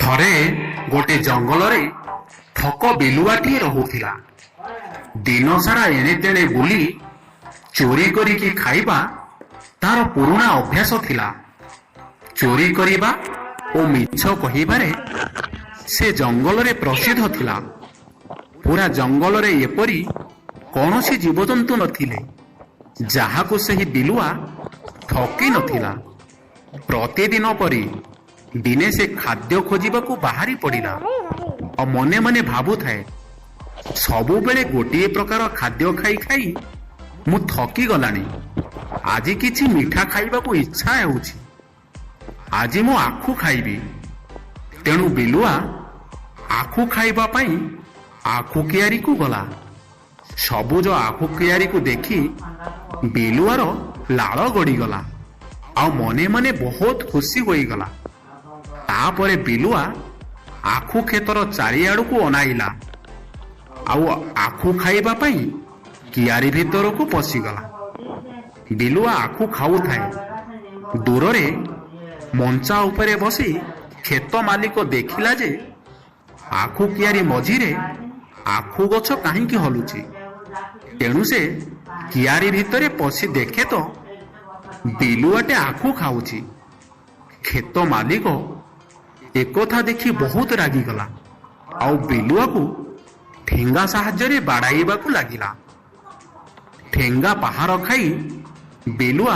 ଥରେ ଗୋटे ଜଙ୍ଗଲରେ ଠକ ବିଲୁଆଟିଏ ରହୁଥିଲା। ଦିନସାରା ଏଣେ ତେଣେ ବୁଲି ଚୋରି କରିକି ଖାଇବା ତାର ପୁରୁଣା ଅଭ୍ୟାସ ଥିଲା। ଚୋରି କରିବା ଓ ମିଛ କହିବାରେ ସେ ଜଙ୍ଗଲରେ ପ୍ରସିଦ୍ଧ ଥିଲା। ପୁରା ଜଙ୍ଗଲରେ ଏପରି କୌଣସି ଜୀବଜନ୍ତୁ ନଥିଲେ ଯାହାକୁ ସେହି ବିଲୁଆ ଠକି ନଥିଲା। ପ୍ରତିଦିନ ପରି ଦିନେ ସେ ଖାଦ୍ୟ ଖୋଜିବାକୁ ବାହାରି ପଡ଼ିଲା ଆଉ ମନେ ମନେ ଭାବୁଥାଏ, ସବୁବେଳେ ଗୋଟିଏ ପ୍ରକାର ଖାଦ୍ୟ ଖାଇ ଖାଇ ମୁଁ ଥକି ଗଲାଣି। ଆଜି କିଛି ମିଠା ଖାଇବାକୁ ଇଚ୍ଛା ହେଉଛି। ଆଜି ମୁଁ ଆଖୁ ଖାଇବି। ତେଣୁ ବିଲୁଆ ଆଖୁ ଖାଇବା ପାଇଁ ଆଖୁ କିଆରୀକୁ ଗଲା। ସବୁଜ ଆଖୁ କିଆରୀକୁ ଦେଖି ବିଲୁଆର ଲାଳ ଗଡ଼ିଗଲା ଆଉ ମନେ ମନେ ବହୁତ ଖୁସି ହୋଇଗଲା। ତାପରେ ବିଲୁଆ ଆଖୁ କ୍ଷେତର ଚାରିଆଡ଼କୁ ଅନାଇଲା ଆଉ ଆଖୁ ଖାଇବା ପାଇଁ କିଆରୀ ଭିତରକୁ ପଶିଗଲା। ବିଲୁଆ ଆଖୁ ଖାଉଥାଏ। ଦୂରରେ ମଞ୍ଚା ଉପରେ ବସି କ୍ଷେତ ମାଲିକ ଦେଖିଲା ଯେ ଆଖୁ କିଆରୀ ମଝିରେ ଆଖୁ ଗଛ କାହିଁକି ହଲୁଛି। ତେଣୁ ସେ କିଆରୀ ଭିତରେ ପଶି ଦେଖେ ତ ବିଲୁଆଟେ ଆଖୁ ଖାଉଛି। କ୍ଷେତ ମାଲିକ ଏକଥା ଦେଖି ବହୁତ ରାଗିଗଲା ଆଉ ବିଲୁଆକୁ ଠେଙ୍ଗା ସାହାଯ୍ୟରେ ବାଡ଼ାଇବାକୁ ଲାଗିଲା। ଠେଙ୍ଗା ପାହାର ଖାଇ ବିଲୁଆ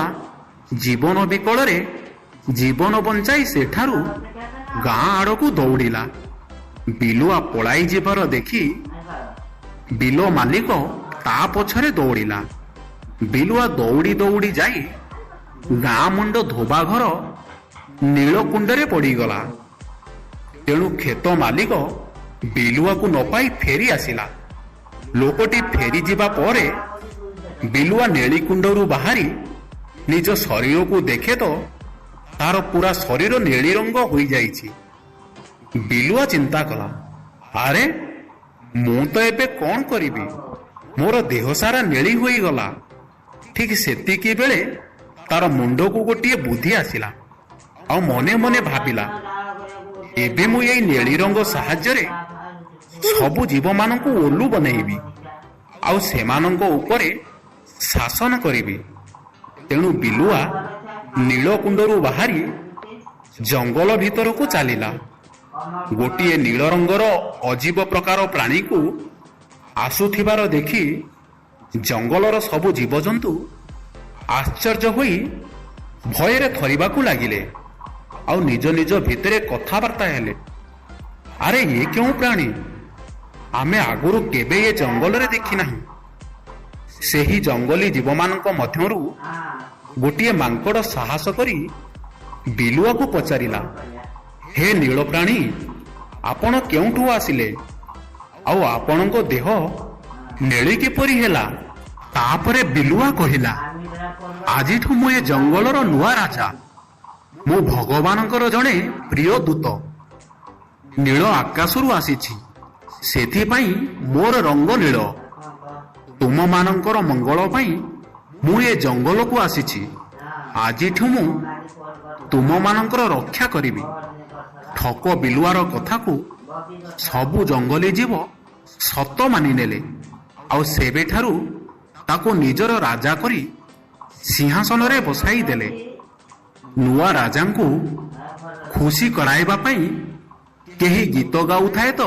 ଜୀବନ ବିକଳରେ ଜୀବନ ବଞ୍ଚାଇ ସେଠାରୁ ଗାଁ ଆଡ଼କୁ ଦୌଡ଼ିଲା। ବିଲୁଆ ପଳାଇ ଯିବାର ଦେଖି ବିଲ ମାଲିକ ତା ପଛରେ ଦୌଡ଼ିଲା। ବିଲୁଆ ଦୌଡ଼ି ଦୌଡ଼ି ଯାଇ ଗାଁ ମୁଣ୍ଡ ଧୋବା ଘର ନୀଳକୁଣ୍ଡରେ ପଡ଼ିଗଲା। ତେଣୁ କ୍ଷେତ ମାଲିକ ବିଲୁଆକୁ ନ ପାଇ ଫେରି ଆସିଲା। ଲୋକଟି ଫେରିଯିବା ପରେ ବିଲୁଆ ନେଳିକୁଣ୍ଡରୁ ବାହାରି ନିଜ ଶରୀରକୁ ଦେଖେ ତ ତାର ପୁରା ଶରୀର ନେଳି ରଙ୍ଗ ହୋଇଯାଇଛି। ବିଲୁଆ ଚିନ୍ତା କଲା, ଆରେ ମୁଁ ତ ଏବେ କ'ଣ କରିବି? ମୋର ଦେହ ସାରା ନେଳି ହୋଇଗଲା। ଠିକ୍ ସେତିକି ବେଳେ ତାର ମୁଣ୍ଡକୁ ଗୋଟିଏ ବୁଦ୍ଧି ଆସିଲା ଆଉ ମନେ ମନେ ଭାବିଲା, ଏବେ ମୁଁ ଏଇ ନେଳି ରଙ୍ଗ ସାହାଯ୍ୟରେ ସବୁ ଜୀବମାନଙ୍କୁ ଓଲୁ ବନେଇବି ଆଉ ସେମାନଙ୍କ ଉପରେ ଶାସନ କରିବି। ତେଣୁ ବିଲୁଆ ନୀଳକୁଣ୍ଡରୁ ବାହାରି ଜଙ୍ଗଲ ଭିତରକୁ ଚାଲିଲା। ଗୋଟିଏ ନୀଳ ରଙ୍ଗର ଅଜୀବ ପ୍ରକାର ପ୍ରାଣୀକୁ ଆସୁଥିବାର ଦେଖି ଜଙ୍ଗଲର ସବୁ ଜୀବଜନ୍ତୁ ଆଶ୍ଚର୍ଯ୍ୟ ହୋଇ ଭୟରେ ଥରିବାକୁ ଲାଗିଲେ ଆଉ ନିଜ ନିଜ ଭିତରେ କଥାବାର୍ତ୍ତା ହେଲେ, ଆରେ ଇଏ କେଉଁ ପ୍ରାଣୀ? ଆମେ ଆଗରୁ କେବେ ଏ ଜଙ୍ଗଲରେ ଦେଖିନାହିଁ। ସେହି ଜଙ୍ଗଲୀ ଜୀବମାନଙ୍କ ମଧ୍ୟରୁ ଗୋଟିଏ ମାଙ୍କଡ଼ ସାହସ କରି ବିଲୁଆକୁ ପଚାରିଲା, ହେ ନୀଳ ପ୍ରାଣୀ, ଆପଣ କେଉଁଠୁ ଆସିଲେ ଆଉ ଆପଣଙ୍କ ଦେହ ନେଳି କିପରି ହେଲା? ତାପରେ ବିଲୁଆ କହିଲା, ଆଜିଠୁ ମୁଁ ଏ ଜଙ୍ଗଲର ନୂଆ ରାଜା। ମୁଁ ଭଗବାନଙ୍କର ଜଣେ ପ୍ରିୟ ଦୂତ। ନୀଳ ଆକାଶରୁ ଆସିଛି, ସେଥିପାଇଁ ମୋର ରଙ୍ଗ ନୀଳ। ତୁମମାନଙ୍କର ମଙ୍ଗଳ ପାଇଁ ମୁଁ ଏ ଜଙ୍ଗଲକୁ ଆସିଛି। ଆଜିଠୁ ମୁଁ ତୁମମାନଙ୍କର ରକ୍ଷା କରିବି। ଠକ ବିଲୁଆର କଥାକୁ ସବୁ ଜଙ୍ଗଲୀ ଜୀବ ସତ ମାନିନେଲେ ଆଉ ସେବେଠାରୁ ତାକୁ ନିଜର ରାଜା କରି ସିଂହାସନରେ ବସାଇ ଦେଲେ। ନୂଆ ରାଜାଙ୍କୁ ଖୁସି କରାଇବା ପାଇଁ କେହି ଗୀତ ଗାଉଥାଏ ତ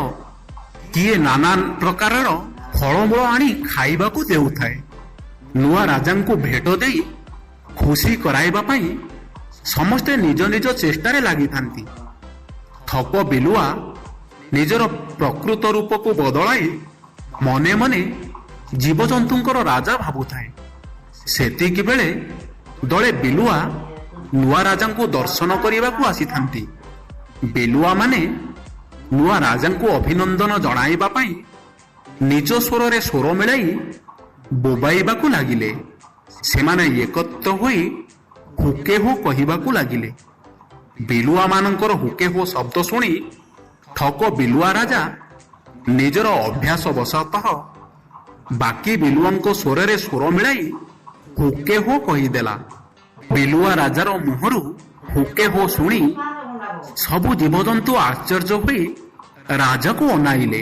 କିଏ ନାନା ପ୍ରକାରର ଫଳମୂଳ ଆଣି ଖାଇବାକୁ ଦେଉଥାଏ। ନୂଆ ରାଜାଙ୍କୁ ଭେଟ ଦେଇ ଖୁସି କରାଇବା ପାଇଁ ସମସ୍ତେ ନିଜ ନିଜ ଚେଷ୍ଟାରେ ଲାଗିଥାନ୍ତି। ଠକ ବିଲୁଆ ନିଜର ପ୍ରକୃତ ରୂପକୁ ବଦଳାଇ ମନେ ମନେ ଜୀବଜନ୍ତୁଙ୍କର ରାଜା ଭାବୁଥାଏ। ସେତିକି ବେଳେ ଦଳେ ବିଲୁଆ ନୂଆ ରାଜାଙ୍କୁ ଦର୍ଶନ କରିବାକୁ ଆସିଥାନ୍ତି। ବିଲୁଆମାନେ ନୂଆ ରାଜାଙ୍କୁ ଅଭିନନ୍ଦନ ଜଣାଇବା ପାଇଁ ନିଜ ସ୍ୱରରେ ସ୍ୱର ମିଳାଇ ବୋବାଇବାକୁ ଲାଗିଲେ। ସେମାନେ ଏକତ୍ର ହୋଇ ହୁକେ ହୋ କହିବାକୁ ଲାଗିଲେ। ବିଲୁଆମାନଙ୍କର ହୁକେ ହୋ ଶବ୍ଦ ଶୁଣି ଠକ ବିଲୁଆ ରାଜା ନିଜର ଅଭ୍ୟାସ ବଶତଃ ବାକି ବିଲୁଆଙ୍କ ସ୍ୱରରେ ସ୍ୱର ମିଳାଇ ହୁକେ ହୋ କହିଦେଲା। ବିଲୁଆ ରାଜାର ମୁହଁରୁ ହୁକେ ହୋ ଶୁଣି ସବୁ ଜୀବଜନ୍ତୁ ଆଶ୍ଚର୍ଯ୍ୟ ହୋଇ ରାଜାକୁ ଅନାଇଲେ।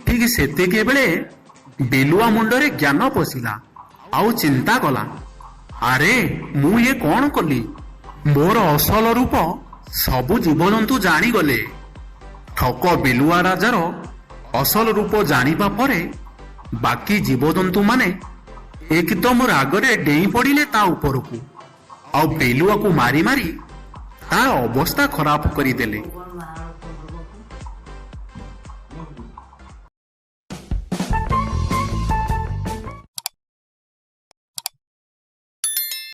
ଠିକ ସେତିକିବେଳେ ବେଲୁଆ ମୁଣ୍ଡରେ ଜ୍ଞାନ ପଶିଲା। ଆଉ ଚିନ୍ତା କଲା, ଆରେ ମୁଁ ଇଏ କଣ କଲି? ମୋର ଅସଲ ରୂପ ସବୁ ଜୀବଜନ୍ତୁ ଜାଣିଗଲେ। ଠକ ବେଲୁଆ ରାଜାର ଅସଲ ରୂପ ଜାଣିବା ପରେ ବାକି ଜୀବଜନ୍ତୁ ମାନେ ଏକଦମ ରାଗରେ ଡେଇଁ ପଡ଼ିଲେ ତା ଉପରକୁ। ଆଉ ବେଲୁଆକୁ ମାରି ମାରି ତାର ଅବସ୍ଥା ଖରାପ କରିଦେଲେ।